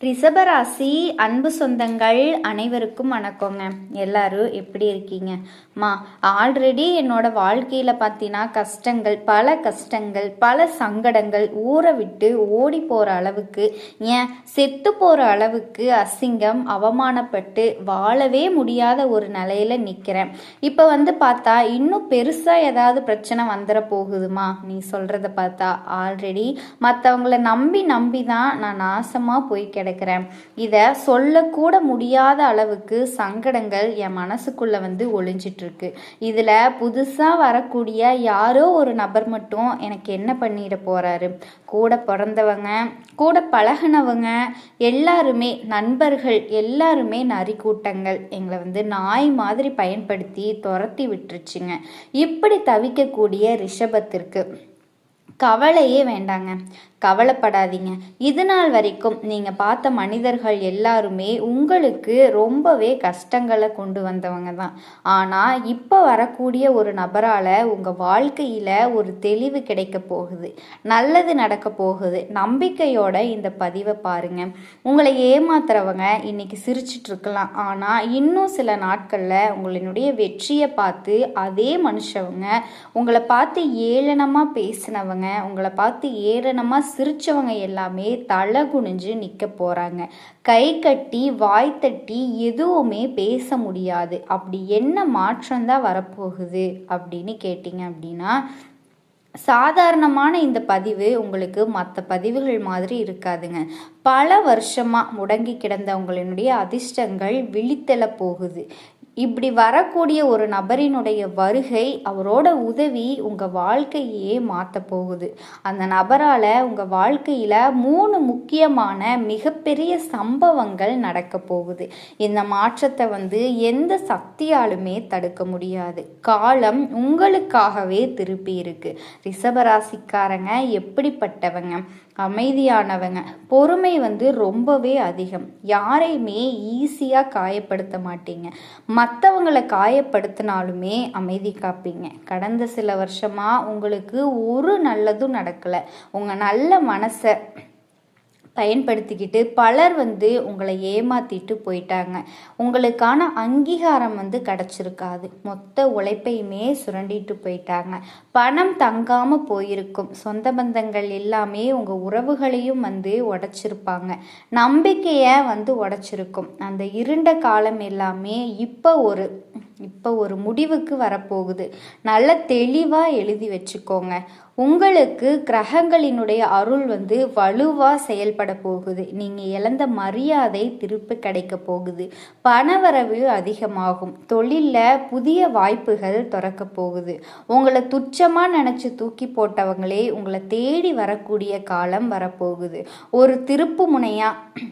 ரிஷபராசி அன்பு சொந்தங்கள் அனைவருக்கும் வணக்கங்க. எல்லாரும் எப்படி இருக்கீங்க? ஆல்ரெடி என்னோட வாழ்க்கையில் பார்த்தீங்கன்னா கஷ்டங்கள் பல சங்கடங்கள் ஊரை விட்டு ஓடி போகிற அளவுக்கு, ஏன் செத்து போகிற அளவுக்கு அசிங்கம் அவமானப்பட்டு வாழவே முடியாத ஒரு நிலையில நிற்கிறேன். இப்போ பார்த்தா இன்னும் பெருசாக ஏதாவது பிரச்சனை வந்துட போகுதுமா? நீ சொல்கிறத பார்த்தா ஆல்ரெடி மற்றவங்கள நம்பி தான் நான் நாசமாக போய் கிடக்கிறேன். இதை சொல்லக்கூட முடியாத அளவுக்கு சங்கடங்கள் என் மனசுக்குள்ள ஒளிஞ்சிட்டு இருக்கு. இதுல புதுசா வரக்கூடிய யாரோ ஒரு நபர் மட்டும் எனக்கு என்ன பண்ணிட போறாரு? கூட பிறந்தவங்க, கூட பழகினவங்க எல்லாருமே, நண்பர்கள் எல்லாருமே நரி கூட்டங்கள் எங்களை நாய் மாதிரி பயன்படுத்தி துரத்தி விட்டுருச்சுங்க. இப்படி தவிக்கக்கூடிய ரிஷபத்திற்கு கவலையே வேண்டாங்க, கவலைப்படாதீங்க. இது நாள் வரைக்கும் நீங்கள் பார்த்த மனிதர்கள் எல்லாருமே உங்களுக்கு ரொம்பவே கஷ்டங்களை கொண்டு வந்தவங்க தான். ஆனால் இப்போ வரக்கூடிய ஒரு நபரால் உங்கள் வாழ்க்கையில் ஒரு தெளிவு கிடைக்க போகுது, நல்லது நடக்க போகுது. நம்பிக்கையோட இந்த பதிவை பாருங்க. உங்களை ஏமாத்துறவங்க இன்னைக்கு சிரிச்சிட்டு இருக்கலாம், ஆனால் இன்னும் சில நாட்களில் உங்களினுடைய வெற்றியை பார்த்து அதே மனுஷவங்க உங்களை பார்த்து ஏளனமாக பேசினவங்க, உங்களை பார்த்து ஏளனமாக சிரிச்சவங்க எல்லாமே தலை குனிஞ்சு நிற்க போறாங்க. கை கட்டி வாய் தட்டி எதுவுமே பேச முடியாது. அப்படி என்ன மாற்றம் தான் வரப்போகுது அப்படின்னு கேட்டிங்க அப்படின்னா, சாதாரணமான இந்த பதிவு உங்களுக்கு மற்ற பதிவுகள் மாதிரி இருக்காதுங்க. பல வருஷமா முடங்கி கிடந்த உங்களினுடைய அதிர்ஷ்டங்கள் விழித்தெழ போகுது. இப்படி வரக்கூடிய ஒரு நபரினுடைய வருகை, அவரோட உதவி உங்கள் வாழ்க்கையே மாற்ற போகுது. அந்த நபரால் உங்கள் வாழ்க்கையில் 3 முக்கியமான மிகப்பெரிய சம்பவங்கள் நடக்க போகுது. இந்த மாற்றத்தை எந்த சக்தியாலுமே தடுக்க முடியாது. காலம் உங்களுக்காகவே திருப்பி இருக்கு. ரிஷபராசிக்காரங்க எப்படிப்பட்டவங்க? அமைதியானவங்க, பொறுமை ரொம்பவே அதிகம். யாரையுமே ஈஸியாக காயப்படுத்த மாட்டீங்க. மற்றவங்களை காயப்படுத்தினாலுமே அமைதி காப்பீங்க. கடந்த சில வருஷமாக உங்களுக்கு ஒரு நல்லதும் நடக்கலை. உங்கள் நல்ல மனசை பயன்படுத்திக்கிட்டு பலர் உங்களை ஏமாத்திட்டு போயிட்டாங்க. உங்களுக்கான அங்கீகாரம் கிடைச்சிருக்காது. மொத்த உழைப்பையுமே சுரண்டிட்டு போயிட்டாங்க. பணம் தங்காமல் போயிருக்கும். சொந்த பந்தங்கள் எல்லாமே உங்கள் உறவுகளையும் உடைச்சிருப்பாங்க. நம்பிக்கையை உடைச்சிருக்கும். அந்த இருண்ட காலம் எல்லாமே இப்போ ஒரு முடிவுக்கு வரப்போகுது. நல்ல தெளிவாக எழுதி வச்சுக்கோங்க. உங்களுக்கு கிரகங்களினுடைய அருள் வலுவாக செயல்பட போகுது. நீங்கள் இழந்த மரியாதை திருப்பி கிடைக்க போகுது. பணவரவு அதிகமாகும். தொழிலில் புதிய வாய்ப்புகள் திறக்க போகுது. உங்களை துச்சமாக நினச்சி தூக்கி போட்டவங்களே உங்களை தேடி வரக்கூடிய காலம் வரப்போகுது. ஒரு திருப்பு முனையாக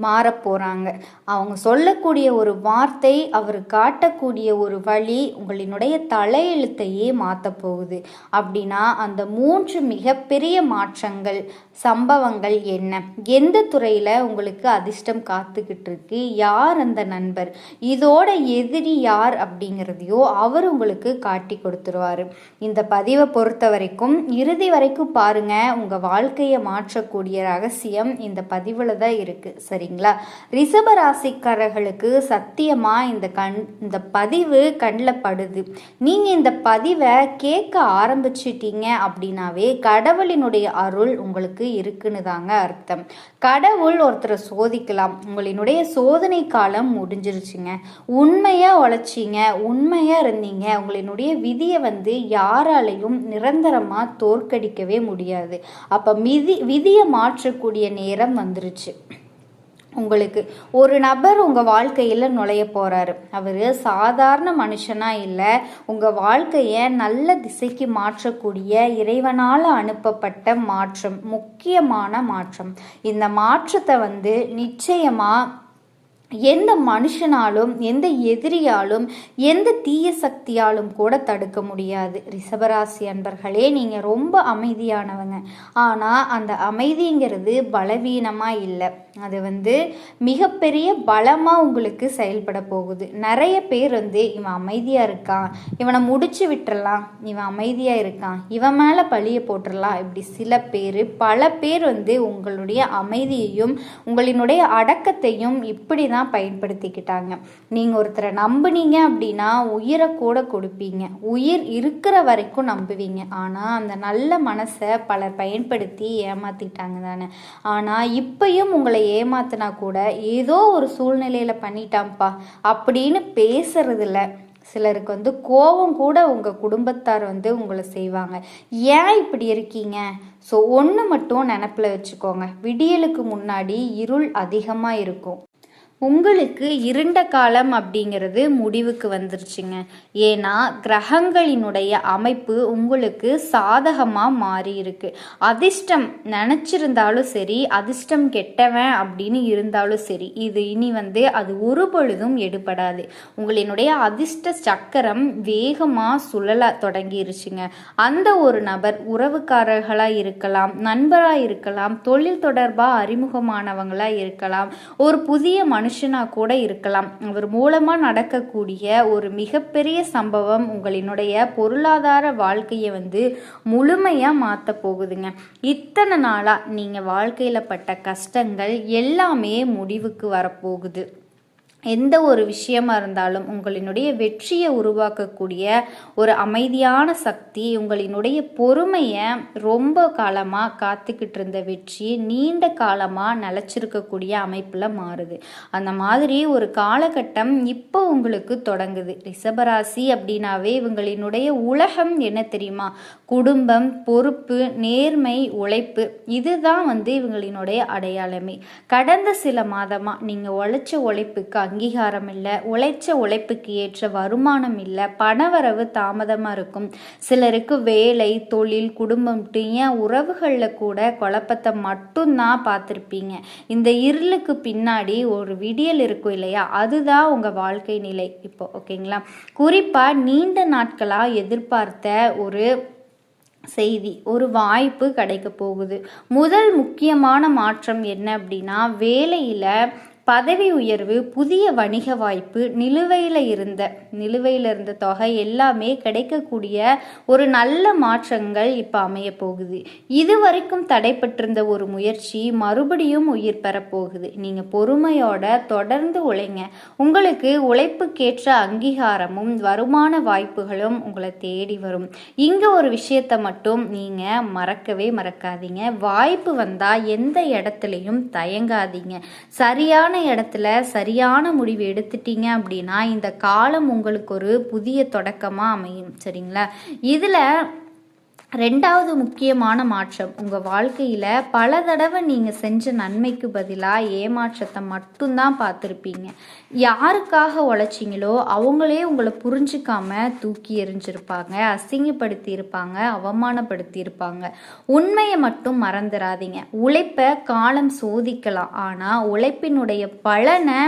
மாறப்போகிறாங்க. அவங்க சொல்லக்கூடிய ஒரு வார்த்தை, அவர் காட்டக்கூடிய ஒரு வழி உங்களினுடைய தலையெழுத்தையே மாற்ற போகுது. அப்படின்னா அந்த 3 மிகப்பெரிய மாற்றங்கள், சம்பவங்கள் என்ன? எந்த துறையில் உங்களுக்கு அதிர்ஷ்டம் காத்துக்கிட்டு இருக்கு? யார் அந்த நண்பர்? இதோட எதிரி யார் அப்படிங்கிறதையோ அவர் உங்களுக்கு காட்டி கொடுத்துருவார். இந்த பதிவை பொறுத்த வரைக்கும் இறுதி வரைக்கும் பாருங்க. உங்கள் வாழ்க்கையை மாற்றக்கூடிய ரகசியம் இந்த பதிவில் தான் இருக்குது. சரிங்களா? ரிஷபராசிக்காரர்களுக்கு சத்தியமா இந்த பதிவு கண்ணில் படுது. நீங்க இந்த பதிவை கேட்க ஆரம்பிச்சிட்டீங்க அப்படின்னாவே கடவுளினுடைய அருள் உங்களுக்கு இருக்குன்னு தாங்க அர்த்தம். கடவுள் ஒருத்தரை சோதிக்கலாம். உங்களினுடைய சோதனை காலம் முடிஞ்சிருச்சுங்க. உண்மையா உழைச்சிங்க, உண்மையா இருந்தீங்க. உங்களினுடைய விதியை யாராலையும் நிரந்தரமா தோற்கடிக்கவே முடியாது. அப்ப விதியை மாற்றக்கூடிய நேரம் வந்துருச்சு. உங்களுக்கு ஒரு நபர் உங்கள் வாழ்க்கையில் நுழைய போகிறாரு. அவர் சாதாரண மனுஷனாக இல்லை, உங்கள் வாழ்க்கையை நல்ல திசைக்கு மாற்றக்கூடிய இறைவனால் அனுப்பப்பட்ட மாற்றம், முக்கியமான மாற்றம். இந்த மாற்றத்தை நிச்சயமாக எந்த மனுஷனாலும் எந்த எதிரியாலும் எந்த தீய சக்தியாலும் கூட தடுக்க முடியாது. ரிஷபராசி அன்பர்களே, நீங்கள் ரொம்ப அமைதியானவங்க. ஆனால் அந்த அமைதிங்கிறது பலவீனமாக இல்லை, அது மிகப்பெரிய பலமாக உங்களுக்கு செயல்பட போகுது. நிறைய பேர் இவன் அமைதியாக இருக்கான், இவனை முடிச்சு விட்டுறலாம், இவன் அமைதியாக இருக்கான், இவன் மேலே பழியை போட்டுடலாம், இப்படி சில பேர் பல பேர் உங்களுடைய அமைதியையும் உங்களினுடைய அடக்கத்தையும் இப்படி தான் பயன்படுத்திக்கிட்டாங்க. நீங்கள் ஒருத்தரை நம்புனீங்க அப்படின்னா உயிரை கூட கொடுப்பீங்க, உயிர் இருக்கிற வரைக்கும் நம்புவீங்க. ஆனால் அந்த நல்ல மனசை பலர் பயன்படுத்தி ஏமாத்திட்டாங்க தானே. ஆனால் இப்பயும் உங்களை ஏமாத்தினா கூட ஏதோ ஒரு சூழ்நிலையில் பண்ணிட்டான்ப்பா அப்படின்னு பேசுறதில்ல. சிலருக்கு கோபம் கூட உங்கள் குடும்பத்தார் உங்களை செய்வாங்க. ஏன் இப்படி இருக்கீங்க? ஸோ ஒன்று மட்டும் நினப்பில் வச்சுக்கோங்க, விடியலுக்கு முன்னாடி இருள் அதிகமாக இருக்கும். உங்களுக்கு இருண்ட காலம் அப்படிங்கிறது முடிவுக்கு வந்துருச்சுங்க. ஏன்னா கிரகங்களினுடைய அமைப்பு உங்களுக்கு சாதகமாக மாறி இருக்கு. அதிர்ஷ்டம் நினச்சிருந்தாலும் சரி, அதிர்ஷ்டம் கெட்டவன் அப்படின்னு இருந்தாலும் சரி, இது இனி அது ஒரு பொழுதும் எடுபடாது. உங்களினுடைய அதிர்ஷ்ட சக்கரம் வேகமாக சுழல தொடங்கிருச்சுங்க. அந்த ஒரு நபர் உறவுக்காரர்களாக இருக்கலாம், நண்பராக இருக்கலாம், தொழில் தொடர்பாக அறிமுகமானவங்களாக இருக்கலாம், ஒரு புதிய மனுஷனா கூட இருக்கலாம். அவர் மூலமா நடக்கக்கூடிய ஒரு மிகப்பெரிய சம்பவம் உங்களினுடைய பொருளாதார வாழ்க்கையை முழுமையா மாத்த போகுதுங்க. இத்தனை நாளா நீங்க வாழ்க்கையில பட்ட கஷ்டங்கள் எல்லாமே முடிவுக்கு வரப்போகுது. எந்த ஒரு விஷயமா இருந்தாலும் உங்களினுடைய வெற்றியை உருவாக்கக்கூடிய ஒரு அமைதியான சக்தி, உங்களினுடைய பொறுமையை, ரொம்ப காலமாக காத்துக்கிட்டு இருந்த வெற்றி நீண்ட காலமாக நிலச்சிருக்கக்கூடிய அமைப்பில் மாறுது. அந்த மாதிரி ஒரு காலகட்டம் இப்போ உங்களுக்கு தொடங்குது. ரிஷபராசி அப்படின்னாவே இவங்களினுடைய உலகம் என்ன தெரியுமா? குடும்பம், பொறுப்பு, நேர்மை, உழைப்பு. இதுதான் இவங்களினுடைய அடையாளமே. கடந்த சில மாதமாக நீங்கள் உழைச்ச உழைப்புக்கு அங்கீகாரம் இல்லை, உழைச்ச உழைப்புக்கு ஏற்ற வருமானம் இல்லை, பணவரவு தாமதமாக இருக்கும். சிலருக்கு வேலை, தொழில், குடும்பம், ஏன் உறவுகளில் கூட குழப்பத்தை மட்டும்தான் பார்த்துருப்பீங்க. இந்த இருளுக்கு பின்னாடி ஒரு விடியல் இருக்கும் இல்லையா, அதுதான் உங்கள் வாழ்க்கை நிலை இப்போ. ஓகேங்களா? குறிப்பாக நீண்ட நாட்களாக எதிர்பார்த்த ஒரு செய்தி, ஒரு வாய்ப்பு கிடைக்க போகுது. முதல் முக்கியமான மாற்றம் என்ன அப்படின்னா, வேலையில் பதவி உயர்வு, புதிய வணிக வாய்ப்பு, நிலுவையில் இருந்த தொகை எல்லாமே கிடைக்கக்கூடிய ஒரு நல்ல மாற்றங்கள் இப்போ அமைய போகுது. இது வரைக்கும் தடைப்பட்டிருந்த ஒரு முயற்சி மறுபடியும் உயிர் பெறப்போகுது. நீங்கள் பொறுமையோட தொடர்ந்து உழைங்க. உங்களுக்கு உழைப்புக்கேற்ற அங்கீகாரமும் வருமான வாய்ப்புகளும் உங்களை தேடி வரும். இங்கே ஒரு விஷயத்தை மட்டும் நீங்கள் மறக்கவே மறக்காதீங்க. வாய்ப்பு வந்தால் எந்த இடத்துலையும் தயங்காதீங்க. சரியான இடத்துல சரியான முடிவு எடுத்துட்டீங்க அப்படின்னா இந்த காலம் உங்களுக்கு ஒரு புதிய தொடக்கமா அமையும். சரிங்களா? இதுல ரெண்டாவது முக்கியமான மாற்றம், உங்கள் வாழ்க்கையில் பல தடவை நீங்கள் செஞ்ச நன்மைக்கு பதிலாக ஏமாற்றத்தை மட்டும்தான் பார்த்துருப்பீங்க. யாருக்காக உழைச்சிங்களோ அவங்களே உங்களை புரிஞ்சிக்காம தூக்கி எறிஞ்சிருப்பாங்க, அசிங்கப்படுத்தி இருப்பாங்க, அவமானப்படுத்தி இருப்பாங்க. உண்மையை மட்டும் மறந்துடாதீங்க. உழைப்பை காலம் சோதிக்கலாம், ஆனால் உழைப்பினுடைய பலனை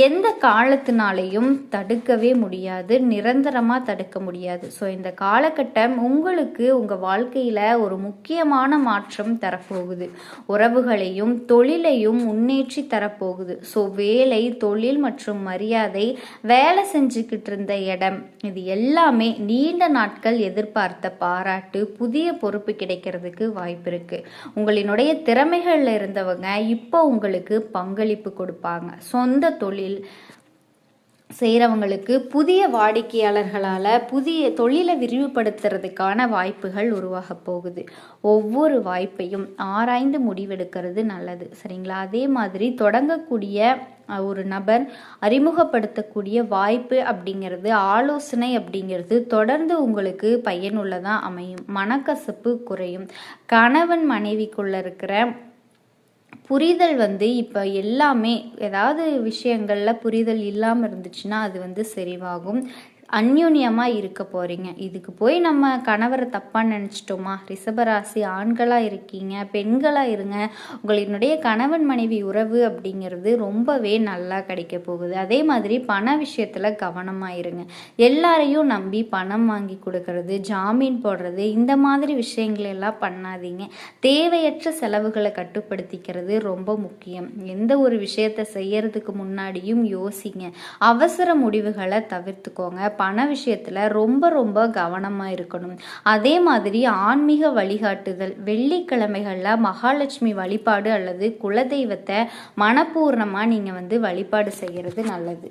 எந்த காலத்தினாலையும் தடுக்கவே முடியாது, நிரந்தரமாக தடுக்க முடியாது. ஸோ இந்த காலகட்டம் உங்களுக்கு உங்கள் வாழ்க்கையில் ஒரு முக்கியமான மாற்றம் தரப்போகுது. உறவுகளையும் தொழிலையும் முன்னேற்றி தரப்போகுது. ஸோ வேலை, தொழில் மற்றும் மரியாதை, வேலை செஞ்சுக்கிட்டு இருந்த இடம், இது எல்லாமே நீண்ட நாட்கள் எதிர்பார்த்த பாராட்டு, புதிய பொறுப்பு கிடைக்கிறதுக்கு வாய்ப்பு இருக்குது. உங்களினுடைய திறமைகளில் இருந்தவங்க இப்போ உங்களுக்கு பங்களிப்பு கொடுப்பாங்க. சொந்த தொழில் செய்கிறவங்களுக்கு புதிய வாடிக்கையாளர்களால் புதிய தொழிலை விரிவுபடுத்துறதுக்கான வாய்ப்புகள் உருவாக போகுது. ஒவ்வொரு வாய்ப்பையும் ஆராய்ந்து முடிவெடுக்கிறது நல்லது. சரிங்களா? அதே மாதிரி தொடங்கக்கூடிய ஒரு நபர் அறிமுகப்படுத்தக்கூடிய வாய்ப்பு அப்படிங்கிறது, ஆலோசனை அப்படிங்கிறது தொடர்ந்து உங்களுக்கு பயனுள்ளதாக அமையும். மனக்கசப்பு குறையும். கணவன் மனைவிக்குள்ள இருக்கிற புரிதல் இப்போ எல்லாமே ஏதாவது விஷயங்களில் புரிதல் இல்லாமல் இருந்துச்சுன்னா அது சரிவாகும். அந்யோன்யமாக இருக்க போகிறீங்க. இதுக்கு போய் நம்ம கணவரை தப்பாக நினச்சிட்டோமா? ரிஷபராசி ஆண்களாக இருக்கீங்க, பெண்களாக இருங்க, உங்களினுடைய கணவன் மனைவி உறவு அப்படிங்கிறது ரொம்பவே நல்லா கிடைக்க போகுது. அதே மாதிரி பண விஷயத்தில் கவனமாக இருங்க. எல்லாரையும் நம்பி பணம் வாங்கி கொடுக்கறது, ஜாமீன் போடுறது, இந்த மாதிரி விஷயங்களெல்லாம் பண்ணாதீங்க. தேவையற்ற செலவுகளை கட்டுப்படுத்திக்கிறது ரொம்ப முக்கியம். எந்த ஒரு விஷயத்தை செய்யறதுக்கு முன்னாடியும் யோசிங்க. அவசர முடிவுகளை தவிர்த்துக்கோங்க. பண விஷயத்தில் ரொம்ப ரொம்ப கவனமாக இருக்கணும். அதே மாதிரி ஆன்மீக வழிகாட்டுதல், வெள்ளிக்கிழமைகளில் மகாலட்சுமி வழிபாடு அல்லது குலதெய்வத்தை மனப்பூர்ணமாக நீங்கள் வழிபாடு செய்கிறது நல்லது.